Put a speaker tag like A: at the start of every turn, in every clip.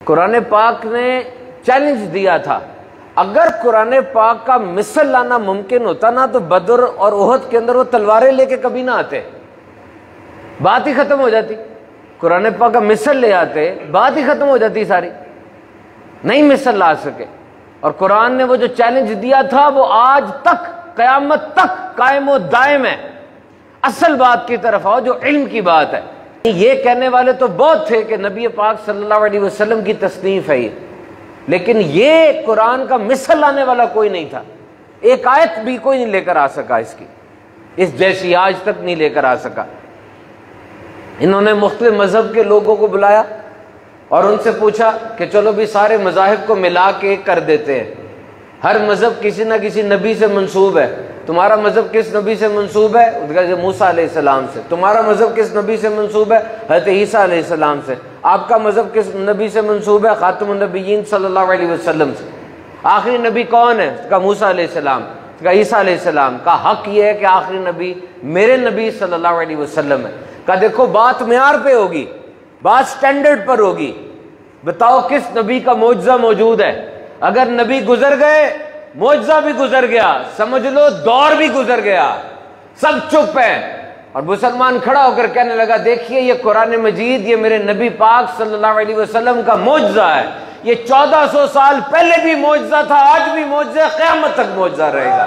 A: قرآن پاک نے چیلنج دیا تھا، اگر قرآن پاک کا مثل لانا ممکن ہوتا نا تو بدر اور احد کے اندر وہ تلواریں لے کے کبھی نہ آتے، بات ہی ختم ہو جاتی۔ قرآن پاک کا مثل لے آتے، بات ہی ختم ہو جاتی ساری، نہیں مثل لا سکے۔ اور قرآن نے وہ جو چیلنج دیا تھا وہ آج تک قیامت تک قائم و دائم ہے۔ اصل بات کی طرف آؤ جو علم کی بات ہے۔ یہ کہنے والے تو بہت تھے کہ نبی پاک صلی اللہ علیہ وسلم کی تصنیف ہے یہ، لیکن یہ قرآن کا مثل لانے والا کوئی نہیں تھا، ایک آیت بھی کوئی نہیں لے کر آ سکا اس کی، اس جیسی آج تک نہیں لے کر آ سکا۔ انہوں نے مختلف مذہب کے لوگوں کو بلایا اور ان سے پوچھا کہ چلو بھی سارے مذاہب کو ملا کے ایک کر دیتے ہیں، ہر مذہب کسی نہ کسی نبی سے منسوب ہے، تمہارا مذہب کس نبی سے منسوب ہے؟ موسیٰ علیہ السلام سے۔ تمہارا مذہب کس نبی سے منسوب ہے؟ حضرت عیسیٰ علیہ السلام سے۔ آپ کا مذہب کس نبی سے منسوب ہے؟ خاتم النبیین صلی اللہ علیہ وسلم سے۔ آخری نبی کون ہے؟ کہا موسیٰ علیہ السلام، کہا عیسیٰ علیہ السلام۔ کا حق یہ ہے کہ آخری نبی میرے نبی صلی اللہ علیہ وسلم ہے۔ کہا دیکھو بات معیار پہ ہوگی، بات سٹینڈرڈ پر ہوگی، بتاؤ کس نبی کا معجزہ موجود ہے؟ اگر نبی گزر گئے معجزہ بھی گزر گیا، سمجھ لو دور بھی گزر گیا، سب چپ ہیں۔ اور مسلمان کھڑا ہو کر کہنے لگا دیکھیے یہ قرآن مجید یہ میرے نبی پاک صلی اللہ علیہ وسلم کا معجزہ ہے، یہ 1400 سال پہلے بھی معجزہ تھا، آج بھی معجزہ ہے، قیامت تک معجزہ رہے گا۔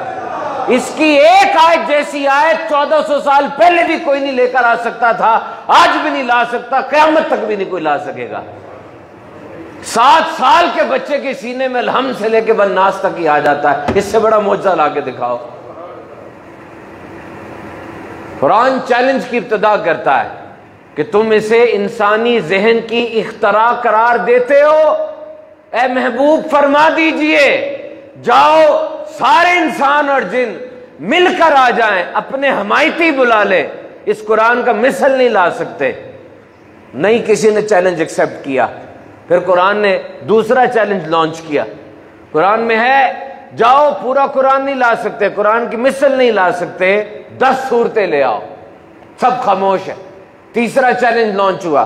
A: اس کی ایک آیت جیسی آیت 1400 سال پہلے بھی کوئی نہیں لے کر آ سکتا تھا، آج بھی نہیں لا سکتا، قیامت تک بھی نہیں کوئی لا سکے گا۔ 7 سال کے بچے کے سینے میں الحمد سے لے کے والناس تک ہی آ جاتا ہے، اس سے بڑا معجزہ لا کے دکھاؤ۔ قرآن چیلنج کی ابتدا کرتا ہے کہ تم اسے انسانی ذہن کی اختراع قرار دیتے ہو، اے محبوب فرما دیجئے جاؤ سارے انسان اور جن مل کر آ جائیں، اپنے حمایتی بلا لیں، اس قرآن کا مثل نہیں لا سکتے۔ نہیں کسی نے چیلنج ایکسپٹ کیا۔ پھر قرآن نے دوسرا چیلنج لانچ کیا، قرآن میں ہے جاؤ پورا قرآن نہیں لا سکتے، قرآن کی مثل نہیں لا سکتے، 10 صورتیں لے آؤ، سب خاموش ہے۔ تیسرا چیلنج لانچ ہوا،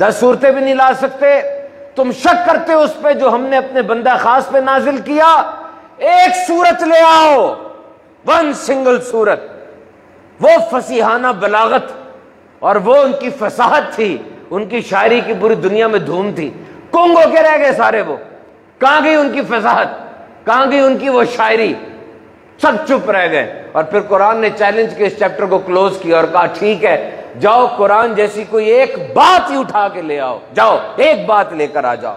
A: 10 صورتیں بھی نہیں لا سکتے، تم شک کرتے ہو اس پہ جو ہم نے اپنے بندہ خاص پہ نازل کیا، ایک صورت لے آؤ، 1 سنگل صورت۔ وہ فصیحانہ بلاغت اور وہ ان کی فصاحت تھی، ان کی شاعری کی پوری دنیا میں دھوم تھی، گنگ ہو کے رہ گئے سارے۔ وہ کہاں گئی ان کی فصاحت، کہاں گئی ان کی وہ شاعری، سب چپ رہ گئے۔ اور پھر قرآن نے چیلنج کے اس چیپٹر کو کلوز کیا اور کہا ٹھیک ہے جاؤ قرآن جیسی کوئی ایک بات ہی اٹھا کے لے آؤ، جاؤ ایک بات لے کر آ جاؤ۔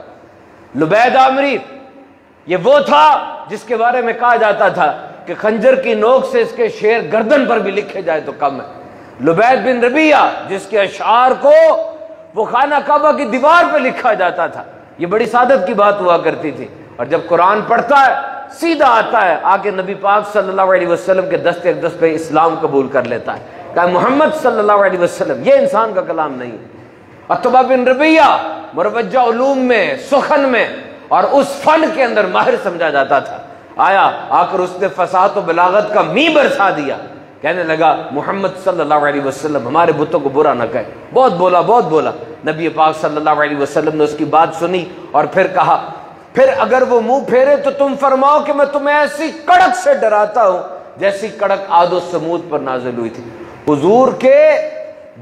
A: لبید عامری یہ وہ تھا جس کے بارے میں کہا جاتا تھا کہ خنجر کی نوک سے اس کے شعر گردن پر بھی لکھے جائے تو کم ہے۔ لبید بن ربیعہ جس کے اشعار کو وہ خانہ کعبہ کی دیوار پہ لکھا جاتا تھا، یہ بڑی سعادت کی بات ہوا کرتی تھی۔ اور جب قرآن پڑھتا ہے سیدھا آتا ہے، آ کے نبی پاک صلی اللہ علیہ وسلم کے دست اقدس پہ اسلام قبول کر لیتا ہے، کہ محمد صلی اللہ علیہ وسلم، یہ انسان کا کلام نہیں ہے۔ عتبہ بن ربیعہ مروجہ علوم میں، سخن میں اور اس فن کے اندر ماہر سمجھا جاتا تھا، آیا آ کر اس نے فصاحت و بلاغت کا می برسا دیا، کہنے لگا محمد صلی اللہ علیہ وسلم ہمارے بتوں کو برا نہ کہے، بہت بولا بہت بولا۔ نبی پاک صلی اللہ علیہ وسلم نے اس کی بات سنی اور پھر کہا پھر اگر وہ منہ پھیرے تو تم فرماؤ کہ میں تمہیں ایسی کڑک سے ڈراتا ہوں جیسی کڑک عاد و سمود پر نازل ہوئی تھی۔ حضور کے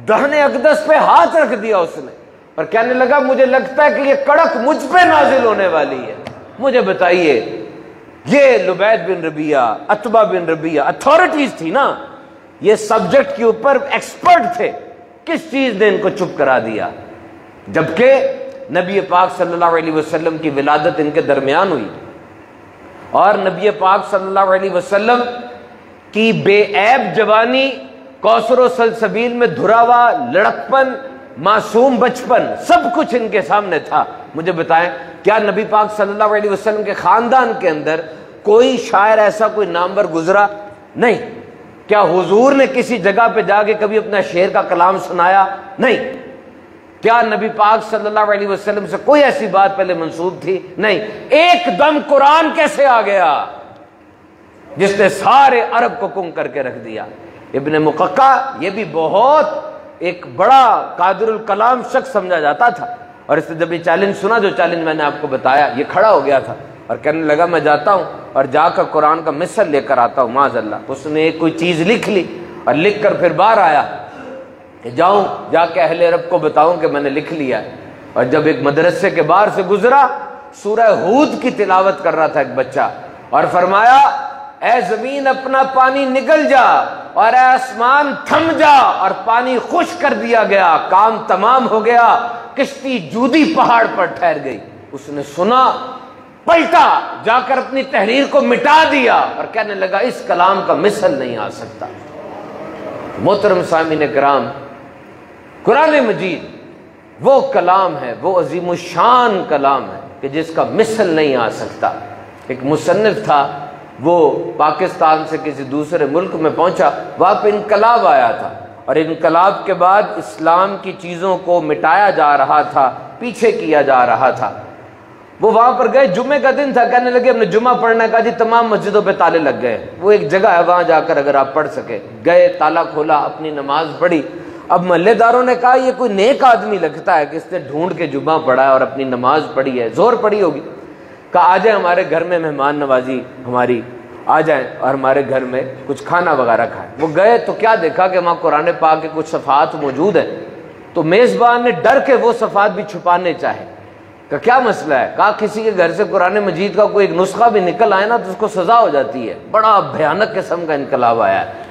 A: دہنے اقدس پہ ہاتھ رکھ دیا اس نے اور کہنے لگا مجھے لگتا ہے کہ یہ کڑک مجھ پہ نازل ہونے والی ہے، مجھے بتائیے۔ یہ لبید بن ربیعہ، عتبہ بن ربیعہ اتھارٹیز تھی نا، یہ سبجیکٹ کے اوپر ایکسپرٹ تھے، کس چیز نے ان کو چپ کرا دیا؟ جبکہ نبی پاک صلی اللہ علیہ وسلم کی ولادت ان کے درمیان ہوئی اور نبی پاک صلی اللہ علیہ وسلم کی بے عیب جوانی، کوثر و سلسبیل میں دھرا ہوا لڑکپن، معصوم بچپن، سب کچھ ان کے سامنے تھا۔ مجھے بتائیں کیا نبی پاک صلی اللہ علیہ وسلم کے خاندان کے اندر کوئی شاعر ایسا کوئی نامور گزرا؟ نہیں۔ کیا حضور نے کسی جگہ پہ جا کے کبھی اپنا شعر کا کلام سنایا؟ نہیں۔ کیا نبی پاک صلی اللہ علیہ وسلم سے کوئی ایسی بات پہلے منسوب تھی؟ نہیں۔ ایک دم قرآن کیسے آ گیا جس نے سارے عرب کو کنگ کر کے رکھ دیا؟ ابن مققع یہ بھی بہت ایک بڑا قادر الکلام شخص سمجھا جاتا تھا، اور اس نے جب یہ چیلنج سنا، جو چیلنج میں نے آپ کو بتایا، یہ کھڑا ہو گیا تھا اور کہنے لگا میں جاتا ہوں اور جا کر قرآن کا مثل لے کر آتا ہوں معاذ اللہ۔ اس نے کوئی چیز لکھ لی اور لکھ کر پھر باہر آیا کہ جاؤں جا کے اہل عرب کو بتاؤں کہ میں نے لکھ لیا ہے۔ اور جب ایک مدرسے کے باہر سے گزرا، سورہ ہود کی تلاوت کر رہا تھا ایک بچہ، اور فرمایا اے زمین اپنا پانی نگل جا اور اے آسمان تھم جا، اور پانی خشک کر دیا گیا، کام تمام ہو گیا، کشتی جودی پہاڑ پر ٹھہر گئی۔ اس نے سنا، پلٹا، جا کر اپنی تحریر کو مٹا دیا اور کہنے لگا اس کلام کا مثل نہیں آ سکتا۔ محترم سامعین کرام، قرآن مجید وہ کلام ہے، وہ عظیم الشان کلام ہے کہ جس کا مثل نہیں آ سکتا۔ ایک مصنف تھا، وہ پاکستان سے کسی دوسرے ملک میں پہنچا، وہاں پہ انقلاب آیا تھا، اور انقلاب کے بعد اسلام کی چیزوں کو مٹایا جا رہا تھا، پیچھے کیا جا رہا تھا۔ وہ وہاں پر گئے، جمعے کا دن تھا، کہنے لگے ہم نے جمعہ پڑھنا ہے۔ کہا جی تمام مسجدوں پہ تالے لگ گئے، وہ ایک جگہ ہے وہاں جا کر اگر آپ پڑھ سکے۔ گئے، تالا کھولا، اپنی نماز پڑھی۔ اب محلے داروں نے کہا یہ کوئی نیک آدمی لگتا ہے کہ اس نے ڈھونڈ کے جمعہ پڑھا ہے اور اپنی نماز پڑھی ہے، زور پڑھی ہوگی۔ کہا آ جائیں ہمارے گھر میں مہمان نوازی ہماری، آ جائیں اور ہمارے گھر میں کچھ کھانا وغیرہ کھائیں۔ وہ گئے تو کیا دیکھا کہ وہاں قرآن پاک کے کچھ صفحات موجود ہیں، تو میزبان نے ڈر کے وہ صفحات بھی چھپانے چاہے۔ کہ کیا مسئلہ ہے؟ کہا کسی کے گھر سے قرآن مجید کا کوئی ایک نسخہ بھی نکل آئے نا تو اس کو سزا ہو جاتی ہے، بڑا بھیانک قسم کا انقلاب آیا ہے۔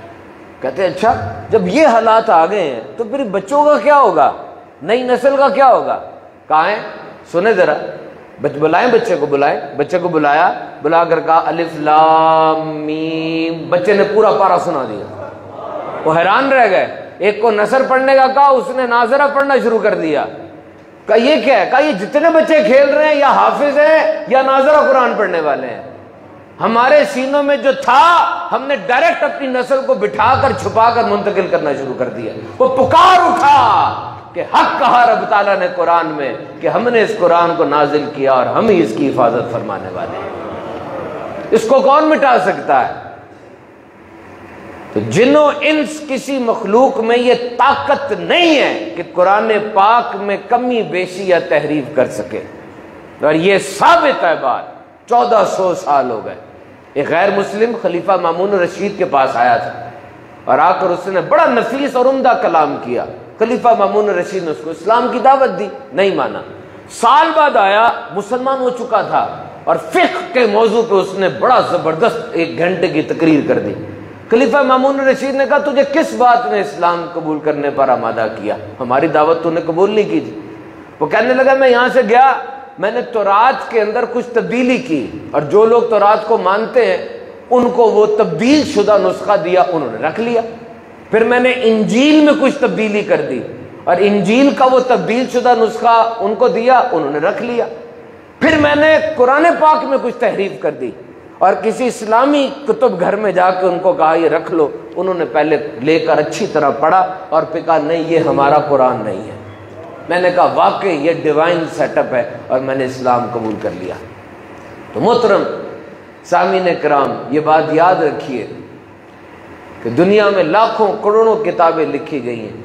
A: کہتے ہیں اچھا جب یہ حالات آ گئے ہیں تو پھر بچوں کا کیا ہوگا، نئی نسل کا کیا ہوگا؟ کہاں ہے؟ سنیں ذرا، بلائیں بچے کو، بلائیں بچے کو، بلایا، بلا کر کہا الف لام میم، بچے نے پورا پارا سنا دیا۔ وہ حیران رہ گئے، ایک کو نثر پڑھنے کا کہا، اس نے ناظرہ پڑھنا شروع کر دیا۔ کہا یہ کیا ہے؟ کہا یہ جتنے بچے کھیل رہے ہیں یا حافظ ہیں یا ناظرہ قرآن پڑھنے والے ہیں، ہمارے سینوں میں جو تھا ہم نے ڈائریکٹ اپنی نسل کو بٹھا کر چھپا کر منتقل کرنا شروع کر دیا۔ وہ پکار اٹھا کہ حق کہا رب تعالیٰ نے قرآن میں کہ ہم نے اس قرآن کو نازل کیا اور ہم ہی اس کی حفاظت فرمانے والے ہیں، اس کو کون مٹا سکتا ہے؟ تو جن و انس کسی مخلوق میں یہ طاقت نہیں ہے کہ قرآن پاک میں کمی بیشی یا تحریف کر سکے، اور یہ ثابت ہے بات۔ 1400 سال ہو گئے، ایک غیر مسلم خلیفہ مامون رشید کے پاس آیا تھا اور آ کر اس نے بڑا نفیس اور عمدہ کلام کیا۔ خلیفہ مامون رشید نے اس کو اسلام کی دعوت دی، نہیں مانا۔ سال بعد آیا، مسلمان ہو چکا تھا، اور فقہ کے موضوع پہ اس نے بڑا زبردست 1 گھنٹے کی تقریر کر دی۔ خلیفہ مامون رشید نے کہا تجھے کس بات نے اسلام قبول کرنے پر آمادہ کیا؟ ہماری دعوت تو نے قبول نہیں کی تھی۔ وہ کہنے لگا میں یہاں سے گیا، میں نے تورات کے اندر کچھ تبدیلی کی، اور جو لوگ تورات کو مانتے ہیں ان کو وہ تبدیل شدہ نسخہ دیا، انہوں نے رکھ لیا۔ پھر میں نے انجیل میں کچھ تبدیلی کر دی، اور انجیل کا وہ تبدیل شدہ نسخہ ان کو دیا، انہوں نے رکھ لیا۔ پھر میں نے قرآن پاک میں کچھ تحریف کر دی، اور کسی اسلامی کتب گھر میں جا کے ان کو کہا یہ رکھ لو، انہوں نے پہلے لے کر اچھی طرح پڑھا اور پھر کہا نہیں یہ ہمارا قرآن نہیں ہے۔ میں نے کہا واقعی یہ ڈیوائن سیٹ اپ ہے، اور میں نے اسلام قبول کر لیا۔ تو محترم سامعین کرام، یہ بات یاد رکھیے کہ دنیا میں لاکھوں کروڑوں کتابیں لکھی گئی ہیں،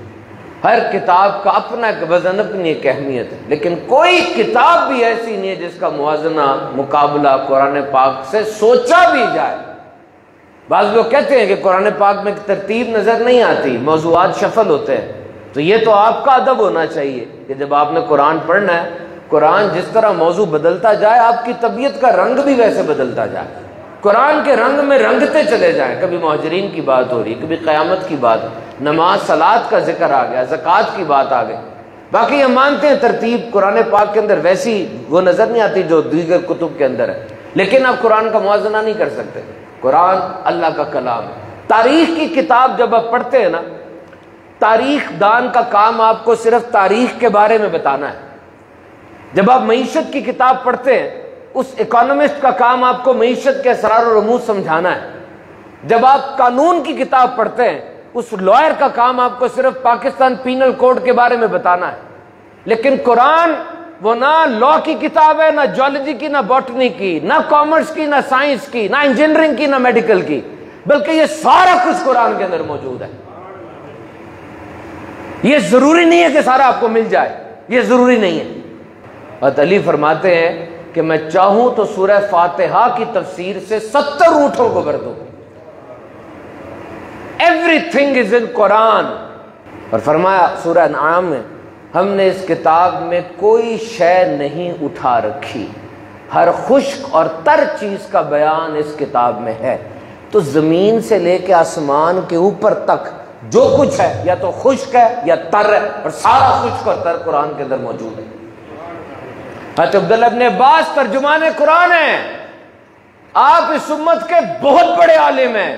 A: ہر کتاب کا اپنا ایک وزن، اپنی ایک اہمیت ہے، لیکن کوئی کتاب بھی ایسی نہیں ہے جس کا موازنہ، مقابلہ قرآن پاک سے سوچا بھی جائے۔ بعض لوگ کہتے ہیں کہ قرآن پاک میں ایک ترتیب نظر نہیں آتی، موضوعات شفل ہوتے ہیں، تو یہ تو آپ کا ادب ہونا چاہیے کہ جب آپ نے قرآن پڑھنا ہے، قرآن جس طرح موضوع بدلتا جائے آپ کی طبیعت کا رنگ بھی ویسے بدلتا جائے، قرآن کے رنگ میں رنگتے چلے جائیں۔ کبھی مہاجرین کی بات ہو رہی، کبھی قیامت کی بات، نماز صلات کا ذکر آ گیا، زکوٰۃ کی بات آ گئی۔ باقی ہم مانتے ہیں ترتیب قرآن پاک کے اندر ویسی وہ نظر نہیں آتی جو دیگر کتب کے اندر ہے، لیکن آپ قرآن کا موازنہ نہیں کر سکتے۔ قرآن اللہ کا کلام ہے۔ تاریخ کی کتاب جب آپ پڑھتے ہیں نا، تاریخ دان کا کام آپ کو صرف تاریخ کے بارے میں بتانا ہے۔ جب آپ معیشت کی کتاب پڑھتے ہیں، اس اکانومسٹ کا کام آپ کو معیشت کے اسرار و رموز سمجھانا ہے۔ جب آپ قانون کی کتاب پڑھتے ہیں، اس لائر کا کام آپ کو صرف پاکستان پینل کوڈ کے بارے میں بتانا ہے۔ لیکن قرآن وہ نہ لا کی کتاب ہے، نہ جیولوجی کی، نہ باٹنی کی، نہ کامرس کی، نہ سائنس کی، نہ انجینئرنگ کی، نہ میڈیکل کی، بلکہ یہ سارا کچھ قرآن کے اندر موجود ہے۔ یہ ضروری نہیں ہے کہ سارا آپ کو مل جائے، یہ ضروری نہیں ہے، حضرت علی فرماتے ہیں کہ میں چاہوں تو سورہ فاتحہ کی تفسیر سے 70 اونٹوں کو بھر دوں. ایوری تھنگ از ان قرآن. اور فرمایا سورہ انعام میں ہم نے اس کتاب میں کوئی شے نہیں اٹھا رکھی، ہر خشک اور تر چیز کا بیان اس کتاب میں ہے. تو زمین سے لے کے آسمان کے اوپر تک جو کچھ ہے یا تو خشک ہے یا تر ہے، اور سارا خشک اور تر قرآن کے اندر موجود ہے. حضرت عبداللہ ابن عباس ترجمان قرآن ہیں، آپ اس امت کے بہت بڑے عالم ہیں،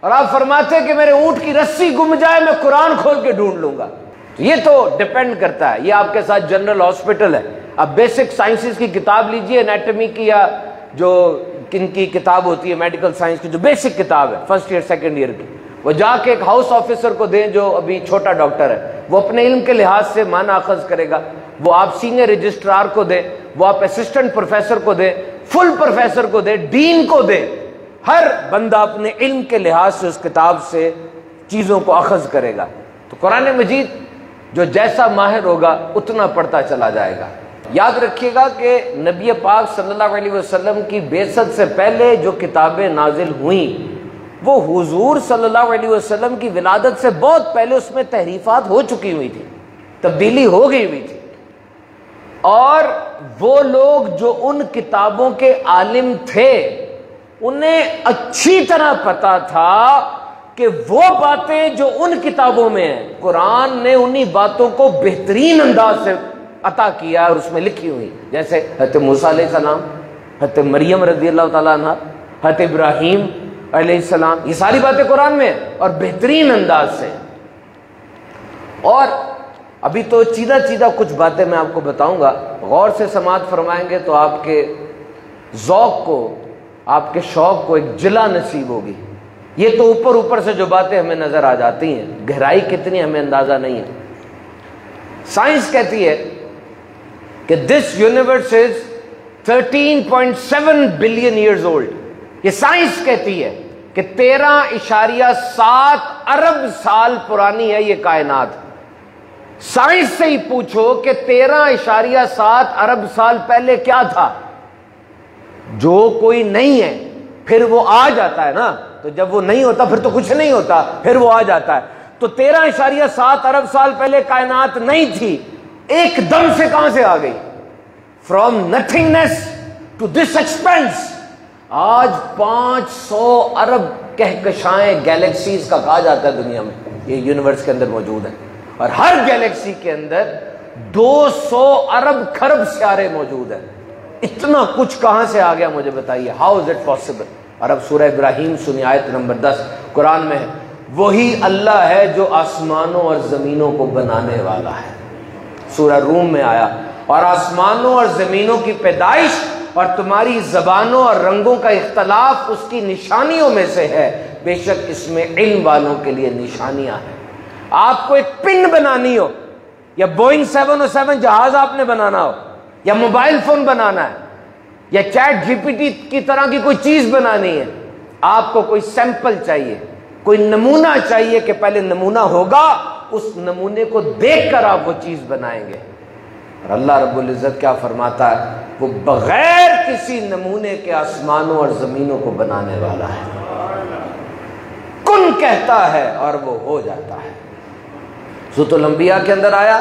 A: اور آپ فرماتے ہیں کہ میرے اونٹ کی رسی گم جائے میں قرآن کھول کے ڈھونڈ لوں گا. یہ تو ڈیپینڈ کرتا ہے. یہ آپ کے ساتھ جنرل ہاسپٹل ہے. اب بیسک سائنسز کی کتاب لیجئے، انیٹمی کی یا جو کن کی کتاب ہوتی ہے میڈیکل سائنس کی جو بیسک کتاب ہے فرسٹ ایئر سیکنڈ ایئر کی، وہ جا کے ایک ہاؤس آفیسر کو دیں جو ابھی چھوٹا ڈاکٹر ہے، وہ اپنے علم کے لحاظ سے معنی اخذ کرے گا. وہ آپ سینئر رجسٹرار کو دیں، وہ آپ اسسٹنٹ پروفیسر کو دیں، فل پروفیسر کو دیں، ڈین کو دیں. ہر بندہ اپنے علم کے لحاظ سے اس کتاب سے چیزوں کو اخذ کرے گا. تو قرآن مجید جو جیسا ماہر ہوگا اتنا پڑھتا چلا جائے گا. یاد رکھیے گا کہ نبی پاک صلی اللہ علیہ وسلم کی بعثت سے پہلے جو کتابیں نازل ہوئیں وہ حضور صلی اللہ علیہ وسلم کی ولادت سے بہت پہلے اس میں تحریفات ہو چکی ہوئی تھی، تبدیلی ہو گئی ہوئی تھی. اور وہ لوگ جو ان کتابوں کے عالم تھے انہیں اچھی طرح پتا تھا کہ وہ باتیں جو ان کتابوں میں ہیں قرآن نے انہی باتوں کو بہترین انداز سے عطا کیا اور اس میں لکھی ہوئی. جیسے حضرت موسیٰ علیہ السلام، حضرت مریم رضی اللہ تعالیٰ عنہ، حضرت ابراہیم علیہ السلام، یہ ساری باتیں قرآن میں ہیں اور بہترین انداز سے. اور ابھی تو چیدہ کچھ باتیں میں آپ کو بتاؤں گا، غور سے سماعت فرمائیں گے تو آپ کے ذوق کو، آپ کے شوق کو ایک جلا نصیب ہوگی. یہ تو اوپر سے جو باتیں ہمیں نظر آ جاتی ہیں، گہرائی کتنی ہمیں اندازہ نہیں ہے. سائنس کہتی ہے کہ this universe is 13.7 billion years old. یہ سائنس کہتی ہے کہ 13.7 ارب سال پرانی ہے یہ کائنات. سائنس سے ہی پوچھو کہ 13.7 ارب سال پہلے کیا تھا. جو کوئی نہیں ہے پھر وہ آ جاتا ہے نا، تو جب وہ نہیں ہوتا پھر تو کچھ نہیں ہوتا، پھر وہ آ جاتا ہے. تو 13.7 ارب سال پہلے کائنات نہیں تھی، ایک دم سے کہاں سے آ گئی؟ From nothingness to this expanse. آج 500 ارب کہکشائیں گیلیکسیز کا کہا جاتا ہے دنیا میں، یہ یونیورس کے اندر موجود ہیں، اور ہر گیلیکسی کے اندر 200 ارب کھرب سیارے موجود ہیں. اتنا کچھ کہاں سے آ گیا مجھے بتائیے، ہاؤ از اٹ پاسبل؟ اور اب سورہ ابراہیم سنی آیت نمبر 10 قرآن میں ہے، وہی اللہ ہے جو آسمانوں اور زمینوں کو بنانے والا ہے. سورہ روم میں آیا، اور آسمانوں اور زمینوں کی پیدائش اور تمہاری زبانوں اور رنگوں کا اختلاف اس کی نشانیوں میں سے ہے، بے شک اس میں علم والوں کے لیے نشانیاں ہیں. آپ کو ایک پن بنانی ہو، یا بوئنگ 707 جہاز آپ نے بنانا ہو، یا موبائل فون بنانا ہے، یا چیٹ جی پی ٹی کی طرح کی کوئی چیز بنانی ہے، آپ کو کوئی سیمپل چاہیے، کوئی نمونہ چاہیے کہ پہلے نمونہ ہوگا، اس نمونے کو دیکھ کر آپ وہ چیز بنائیں گے. اور اللہ رب العزت کیا فرماتا ہے؟ وہ بغیر کسی نمونے کے آسمانوں اور زمینوں کو بنانے والا ہے. کن کہتا ہے اور وہ ہو جاتا ہے. سورۃ الانبیاء کے اندر آیا،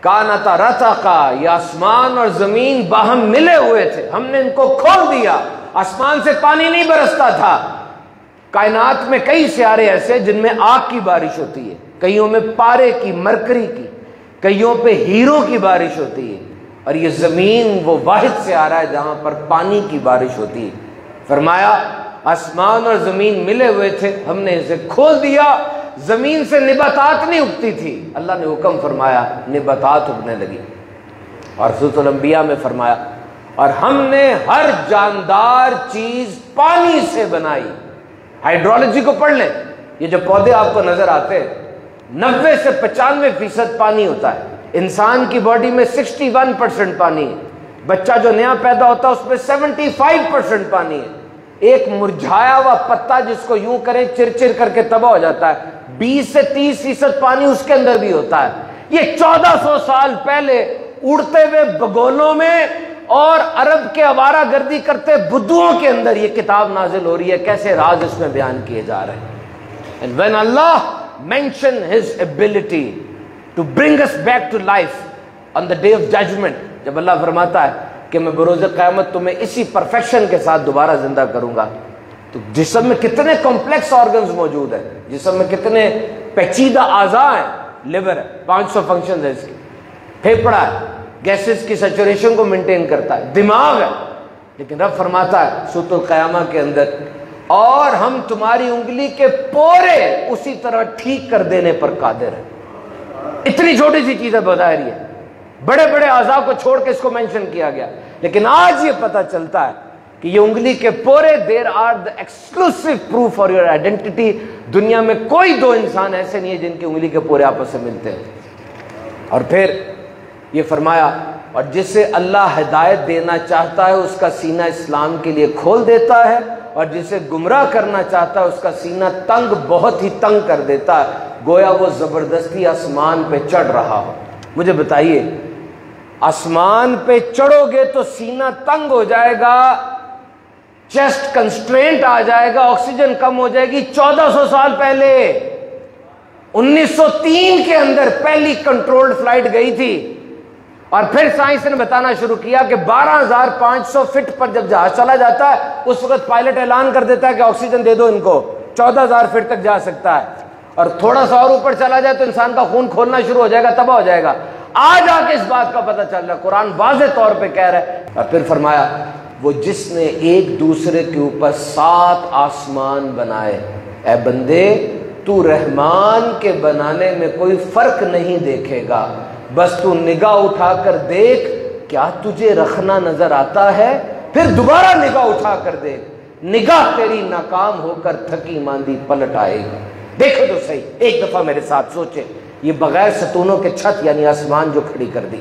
A: کانتا رتقا، یہ آسمان اور زمین باہم ملے ہوئے تھے، ہم نے ان کو کھول دیا. آسمان سے پانی نہیں برستا تھا. کائنات میں کئی سیارے ایسے جن میں آگ کی بارش ہوتی ہے، کئیوں میں پارے کی، مرکری کی، کئیوں پہ ہیروں کی بارش ہوتی ہے، اور یہ زمین وہ واحد سیارہ ہے جہاں پر پانی کی بارش ہوتی ہے. فرمایا آسمان اور زمین ملے ہوئے تھے، ہم نے اسے کھول دیا. زمین سے نباتات نہیں اگتی تھی، اللہ نے حکم فرمایا نباتات اگنے لگی. اور سورۃ الانبیاء میں فرمایا اور ہم نے ہر جاندار چیز پانی سے بنائی. ہائیڈرولوجی کو پڑھ لیں، یہ جو پودے آپ کو نظر آتے ہیں 90 سے 95% پانی ہوتا ہے. انسان کی باڈی میں 61% پانی ہے. بچہ جو نیا پیدا ہوتا ہے اس میں 75% پانی ہے. ایک مرجھایا ہوا پتا جس کو یوں کریں چر چر کر کے تباہ ہو جاتا ہے، 20 سے 30% پانی اس کے اندر بھی ہوتا ہے. یہ 1400 سال پہلے اڑتے ہوئے بگولوں میں اور عرب کے آوارہ گردی کرتے بدھوؤں کے اندر یہ کتاب نازل ہو رہی ہے، کیسے راز اس میں بیان کیے جا رہے ہیں. And when Allah mentioned His ability to bring us back to life on the day of judgment، جب اللہ فرماتا ہے کہ میں بروز قیامت تمہیں اسی پرفیکشن کے ساتھ دوبارہ زندہ کروں گا، تو جسم میں کتنے کمپلیکس آرگنز موجود ہیں، جسم میں کتنے پیچیدہ اعضاء ہیں. لیور ہے، 500 فنکشنز ہے اس کی، پھیپڑا ہے، گیسز کی سیچوریشن کو مینٹین کرتا ہے، دماغ ہے. لیکن رب فرماتا ہے سورۃ القیامہ کے اندر، اور ہم تمہاری انگلی کے پورے اسی طرح ٹھیک کر دینے پر قادر ہیں. اتنی چھوٹی سی چیز ہے بظاہر، یہ بڑے بڑے اعضاء کو چھوڑ کے اس کو مینشن کیا گیا، لیکن آج یہ پتہ چلتا ہے کہ یہ انگلی کے پورے there are the exclusive proof for your identity. دنیا میں کوئی دو انسان ایسے نہیں ہے جن کی انگلی کے پورے آپس سے ملتے ہیں. اور پھر یہ فرمایا، اور جسے اللہ ہدایت دینا چاہتا ہے اس کا سینہ اسلام کے لیے کھول دیتا ہے، اور جسے گمراہ کرنا چاہتا ہے اس کا سینہ تنگ، بہت ہی تنگ کر دیتا ہے، گویا وہ زبردستی آسمان پہ چڑھ رہا ہو. مجھے بتائیے، آسمان پہ چڑھو گے تو سینہ تنگ ہو جائے گا، چیسٹ کنسٹرینٹ آ جائے گا، آکسیجن کم ہو جائے گی. 1400 سال پہلے 1903 کے اندر پہلی کنٹرولڈ فلائٹ گئی تھی، اور پھر سائنس نے بتانا شروع کیا کہ 12,500 فٹ پر جب جہاز چلا جاتا ہے اس وقت پائلٹ اعلان کر دیتا ہے کہ آکسیجن دے دو ان کو، 14,000 فٹ تک جا سکتا ہے. اور تھوڑا سا اور اوپر چلا جائے تو انسان کا خون کھولنا شروع ہو جائے گا، تباہ ہو جائے گا. آج آ کے اس بات کا پتہ چل رہا ہے، قرآن واضح طور پہ کہہ رہا ہے. اور پھر فرمایا، وہ جس نے ایک دوسرے کے اوپر 7 آسمان بنائے، اے بندے تو رحمان کے بنانے میں کوئی فرق نہیں دیکھے گا، بس تو نگاہ اٹھا کر دیکھ، کیا تجھے رکھنا نظر آتا ہے؟ پھر دوبارہ نگاہ اٹھا کر دیکھ، نگاہ تیری ناکام ہو کر تھکی ماندی پلٹ آئے گی. دیکھو تو صحیح، ایک دفعہ میرے ساتھ سوچے، یہ بغیر ستونوں کے چھت یعنی آسمان جو کھڑی کر دی،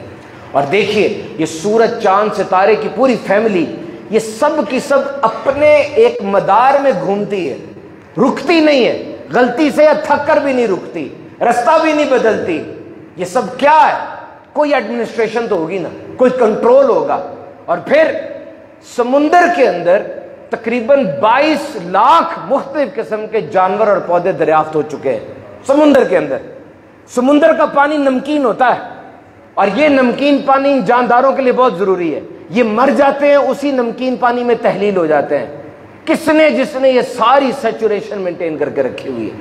A: اور دیکھیے یہ سورج چاند ستارے کی پوری فیملی، یہ سب کی سب اپنے ایک مدار میں گھومتی ہے، رکتی نہیں ہے، غلطی سے یا تھک کر بھی نہیں رکتی، رستہ بھی نہیں بدلتی. یہ سب کیا ہے؟ کوئی ایڈمنسٹریشن تو ہوگی نا، کوئی کنٹرول ہوگا. اور پھر سمندر کے اندر تقریباً 22 لاکھ مختلف قسم کے جانور اور پودے دریافت ہو چکے ہیں سمندر کے اندر. سمندر کا پانی نمکین ہوتا ہے، اور یہ نمکین پانی جانداروں کے لیے بہت ضروری ہے. یہ مر جاتے ہیں، اسی نمکین پانی میں تحلیل ہو جاتے ہیں. کس نے؟ جس نے یہ ساری سیچوریشن مینٹین کر کے رکھی ہوئی ہے.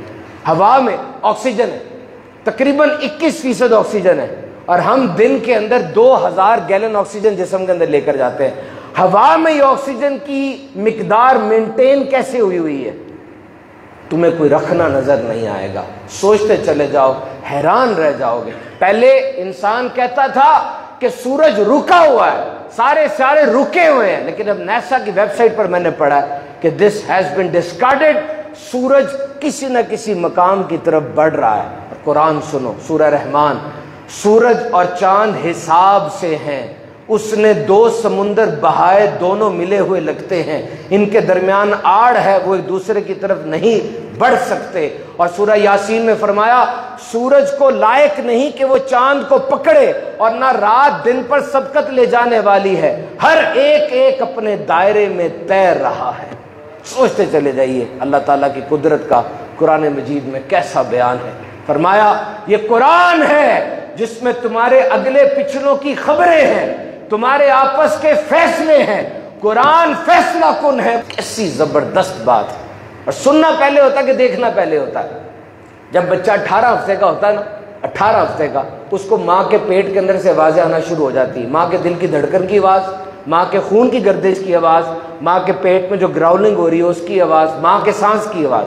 A: ہوا میں آکسیجن ہے، تقریباً 21% آکسیجن ہے، اور ہم دن کے اندر 2000 گیلن آکسیجن جسم کے اندر لے کر جاتے ہیں. ہوا میں یہ آکسیجن کی مقدار مینٹین کیسے ہوئی ہے؟ تمہیں کوئی رکھنا نظر نہیں آئے گا. سوچتے چلے جاؤ، حیران رہ جاؤ گے. پہلے انسان کہتا تھا کہ سورج رکا ہوا ہے، سارے رکے ہوئے ہیں، لیکن اب ناسا کی ویب سائٹ پر میں نے پڑھا کہ دس ہیز بین ڈسکارڈڈ، سورج کسی نہ کسی مقام کی طرف بڑھ رہا ہے. قرآن سنو، سورہ رحمان، سورج اور چاند حساب سے ہیں، اس نے 2 سمندر بہائے، دونوں ملے ہوئے لگتے ہیں، ان کے درمیان آڑ ہے، وہ ایک دوسرے کی طرف نہیں بڑھ سکتے. اور سورہ یاسین میں فرمایا سورج کو لائق نہیں کہ وہ چاند کو پکڑے، اور نہ رات دن پر سبقت لے جانے والی ہے، ہر ایک اپنے دائرے میں تیر رہا ہے. سوچتے چلے جائیے اللہ تعالیٰ کی قدرت کا قرآن مجید میں کیسا بیان ہے. فرمایا یہ قرآن ہے جس میں تمہارے اگلے پچھلوں کی خبریں ہیں، تمہارے آپس کے فیصلے ہیں. قرآن فیصلہ کن ہے. کیسی زبردست بات ہے. اور سننا پہلے ہوتا ہے کہ دیکھنا پہلے ہوتا ہے. جب بچہ 18 ہفتے کا ہوتا ہے نا، 18 ہفتے کا، اس کو ماں کے پیٹ کے اندر سے آوازیں آنا شروع ہو جاتی ہیں. ماں کے دل کی دھڑکن کی آواز، ماں کے خون کی گردش کی آواز، ماں کے پیٹ میں جو گراؤلنگ ہو رہی ہے اس کی آواز، ماں کے سانس کی آواز.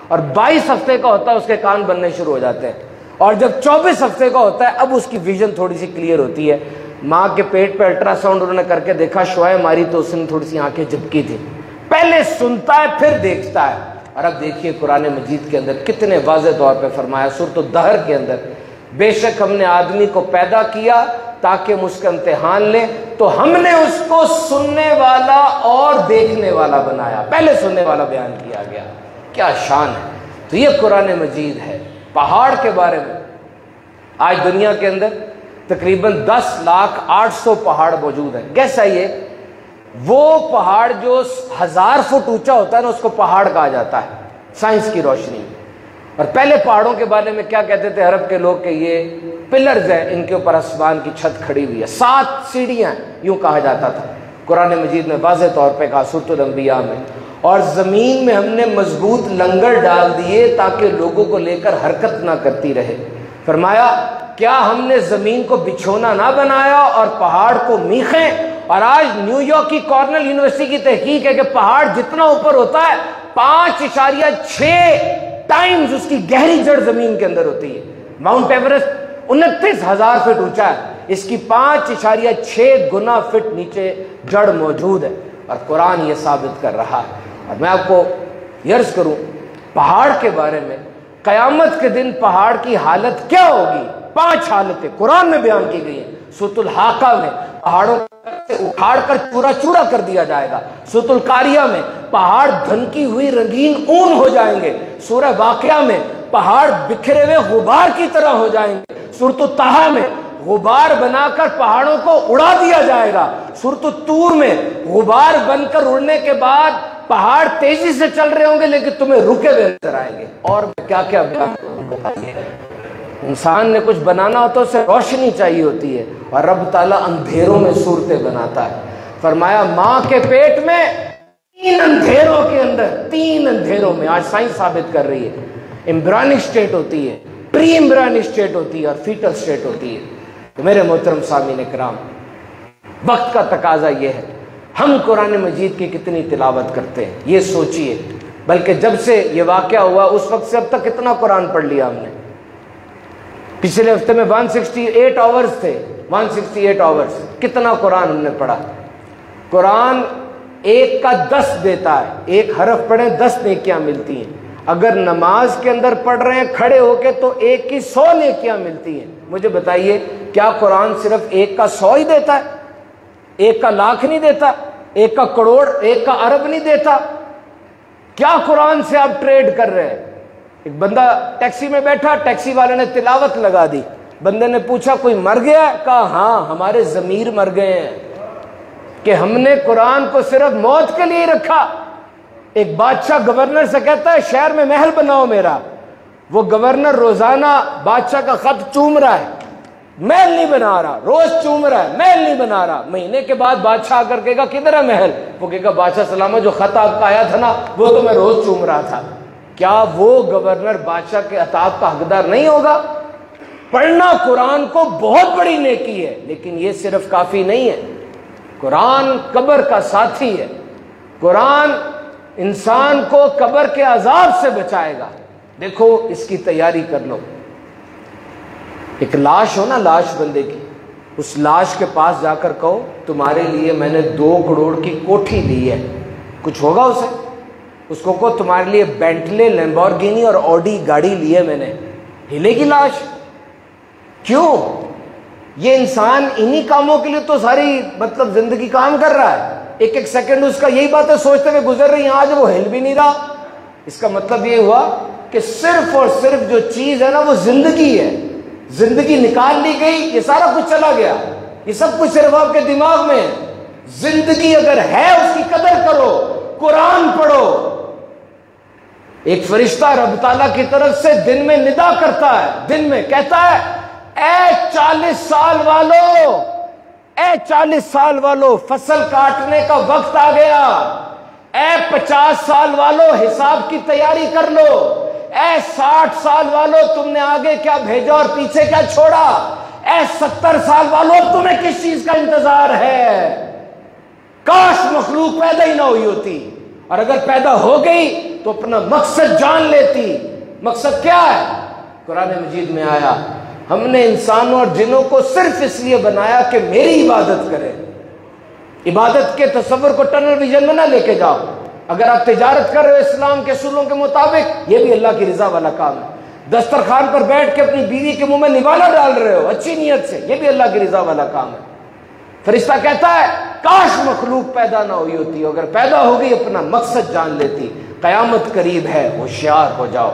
A: اور 22 ہفتے کا ہوتا ہے اس کے کان بننے شروع ہو جاتے ہیں. اور جب 24 ہفتے کا ہوتا ہے اب اس کی ویژن تھوڑی سی کلیئر ہوتی ہے. ماں کے پیٹ پہ الٹرا ساؤنڈ انہوں نے کر کے دیکھا، شعاع ماری تو اس نے تھوڑی سی آنکھیں جھپکی تھی. پہلے سنتا ہے پھر دیکھتا ہے. اور اب دیکھیے قرآن مجید کے اندر کتنے واضح طور پہ فرمایا سورۃ الدہر کے اندر، بے شک ہم نے آدمی کو پیدا کیا تاکہ ہم اس کا امتحان لیں، تو ہم نے اس کو سننے والا اور دیکھنے والا بنایا. پہلے سننے والا بیان کیا گیا. کیا شان ہے. تو یہ قرآن مجید ہے. پہاڑ کے بارے میں آج دنیا کے اندر تقریباً 10,08,000 پہاڑ موجود ہیں. گیس آئیے وہ پہاڑ جو 1000 فٹ اونچا ہوتا ہے نا اس کو پہاڑ کہا جاتا ہے سائنس کی روشنی میں. اور پہلے پہاڑوں کے بارے میں کیا کہتے تھے عرب کے لوگ کہ یہ پلرز ہیں, ان کے اوپر آسمان کی چھت کھڑی ہوئی ہے, 7 سیڑھیاں یوں کہا جاتا تھا. قرآن مجید میں واضح طور پہ کہا سورۃ الانبیاء میں, اور زمین میں ہم نے مضبوط لنگر ڈال دیے تاکہ لوگوں کو لے کر حرکت نہ کرتی رہے. فرمایا کیا ہم نے زمین کو بچھونا نہ بنایا اور پہاڑ کو میخیں. اور آج نیو یارک کی کارنل یونیورسٹی کی تحقیق ہے کہ پہاڑ جتنا اوپر ہوتا ہے 5.6 ٹائمز اس کی گہری جڑ زمین کے اندر ہوتی ہے. ماؤنٹ ایورسٹ 29,000 فٹ اونچا ہے, اس کی 5.6 گنا فٹ نیچے جڑ موجود ہے. اور قرآن یہ ثابت کر رہا ہے. اور میں آپ کو عرض کروں پہاڑ کے بارے میں, قیامت کے دن پہاڑ کی حالت کیا ہوگی. 5 حالتیں قرآن میں بیان کی گئی ہیں. سورۃ الحاقہ میں پہاڑوں سے اکھاڑ کر چورا چورا کر دیا جائے گا. سورۃ القاریہ میں پہاڑ دھنکی ہوئی رنگین اون ہو جائیں گے. سورہ واقعہ میں پہاڑ بکھرے ہوئے غبار کی طرح ہو جائیں گے. سورۃ الطٰہٰ میں غبار بنا کر پہاڑوں کو اڑا دیا جائے گا. سورۃ الطور میں غبار بن کر اڑنے کے بعد پہاڑ تیزی سے چل رہے ہوں گے لیکن تمہیں رکے ہوئے نظر آئیں گے. اور کیا کیا انسان نے کچھ بنانا ہو تو اسے روشنی چاہیے ہوتی ہے, اور رب تعالیٰ اندھیروں میں صورتیں بناتا ہے. فرمایا ماں کے پیٹ میں 3 اندھیروں کے اندر, 3 اندھیروں میں, آج سائنس ثابت کر رہی ہے, ایمبرینک سٹیٹ ہوتی ہے, پری ایمبرینک سٹیٹ ہوتی ہے اور فیٹل سٹیٹ ہوتی ہے. تو میرے محترم سامعین کرام, وقت کا تقاضا یہ ہے ہم قرآن مجید کی کتنی تلاوت کرتے ہیں یہ سوچئے. بلکہ جب سے یہ واقعہ ہوا اس وقت سے اب تک کتنا قرآن پڑھ لیا ہم نے. پچھلے ہفتے میں 168 آورز تھے, 168 آورز. کتنا قرآن ہم نے پڑھا. قرآن 1 کا 10 دیتا ہے, 1 حرف پڑھیں 10 نیکیاں ملتی ہیں. اگر نماز کے اندر پڑھ رہے ہیں کھڑے ہو کے تو 1 کی 100 نیکیاں ملتی ہیں. مجھے بتائیے کیا قرآن صرف 1 کا 100 ہی دیتا ہے, 1 کا لاکھ نہیں دیتا, 1 کا کروڑ, 1 کا ارب نہیں دیتا. کیا قرآن سے آپ ٹریڈ کر رہے ہیں. ایک بندہ ٹیکسی میں بیٹھا, ٹیکسی والے نے تلاوت لگا دی. بندے نے پوچھا کوئی مر گیا ہے؟ کہا ہاں ہمارے ضمیر مر گئے ہیں کہ ہم نے قرآن کو صرف موت کے لیے رکھا. ایک بادشاہ گورنر سے کہتا ہے شہر میں محل بناؤ میرا. وہ گورنر روزانہ بادشاہ کا خط چوم رہا ہے, محل نہیں بنا رہا, روز چوم رہا ہے, محل نہیں بنا رہا. مہینے کے بعد بادشاہ آ کر کہے گا کدھر ہے محل. وہ کہے گا بادشاہ سلامت جو خط آپ کا آیا تھا نا وہ تو میں روز چوم رہا تھا. کیا وہ گورنر بادشاہ کے عطاب کا حقدار نہیں ہوگا. پڑھنا قرآن کو بہت بڑی نیکی ہے, لیکن یہ صرف کافی نہیں ہے. قرآن قبر کا ساتھی ہے. قرآن انسان کو قبر کے عذاب سے بچائے گا. دیکھو اس کی تیاری کر لو. ایک لاش ہو نا, لاش بندے کی, اس لاش کے پاس جا کر کہو تمہارے لیے میں نے 2 کروڑ کی کوٹھی لی ہے, کچھ ہوگا اسے. اس کو کہو تمہارے لیے بینٹلے, لیمبورگینی اور آڈی گاڑی لی ہے میں نے, ہلے گی لاش. کیوں؟ یہ انسان انہی کاموں کے لیے تو ساری زندگی کام کر رہا ہے. ایک ایک سیکنڈ اس کا یہی باتیں سوچتے ہوئے گزر رہی ہیں, آج وہ ہل بھی نہیں رہا. اس کا مطلب یہ ہوا کہ صرف اور صرف جو چیز ہے نا وہ زندگی ہے. زندگی نکال لی گئی, یہ سارا کچھ چلا گیا, یہ سب کچھ صرف آپ کے دماغ میں ہے. زندگی اگر ہے اس کی قدر کرو, قرآن پڑھو. ایک فرشتہ رب تعالیٰ کی طرف سے دن میں ندا کرتا ہے, دن میں کہتا ہے اے 40 سال والو, اے 40 سال والو فصل کاٹنے کا وقت آ گیا. اے 50 سال والو حساب کی تیاری کر لو. اے 60 سال والو تم نے آگے کیا بھیجا اور پیچھے کیا چھوڑا. اے 70 سال والو تمہیں کس چیز کا انتظار ہے. کاش مخلوق پیدا ہی نہ ہوئی ہوتی, اور اگر پیدا ہو گئی تو اپنا مقصد جان لیتی. مقصد کیا ہے؟ قرآن مجید میں آیا ہم نے انسانوں اور جنوں کو صرف اس لیے بنایا کہ میری عبادت کرے. عبادت کے تصور کو ٹنل ویژن میں نہ لے کے جاؤ. اگر آپ تجارت کر رہے ہو اسلام کے اصولوں کے مطابق, یہ بھی اللہ کی رضا والا کام ہے. دسترخوان پر بیٹھ کے اپنی بیوی کے منہ میں نوالا ڈال رہے ہو اچھی نیت سے, یہ بھی اللہ کی رضا والا کام ہے. فرشتہ کہتا ہے کاش مخلوق پیدا نہ ہوئی ہوتی, اگر پیدا ہو گئی اپنا مقصد جان لیتی. قیامت قریب ہے, ہوشیار ہو جاؤ.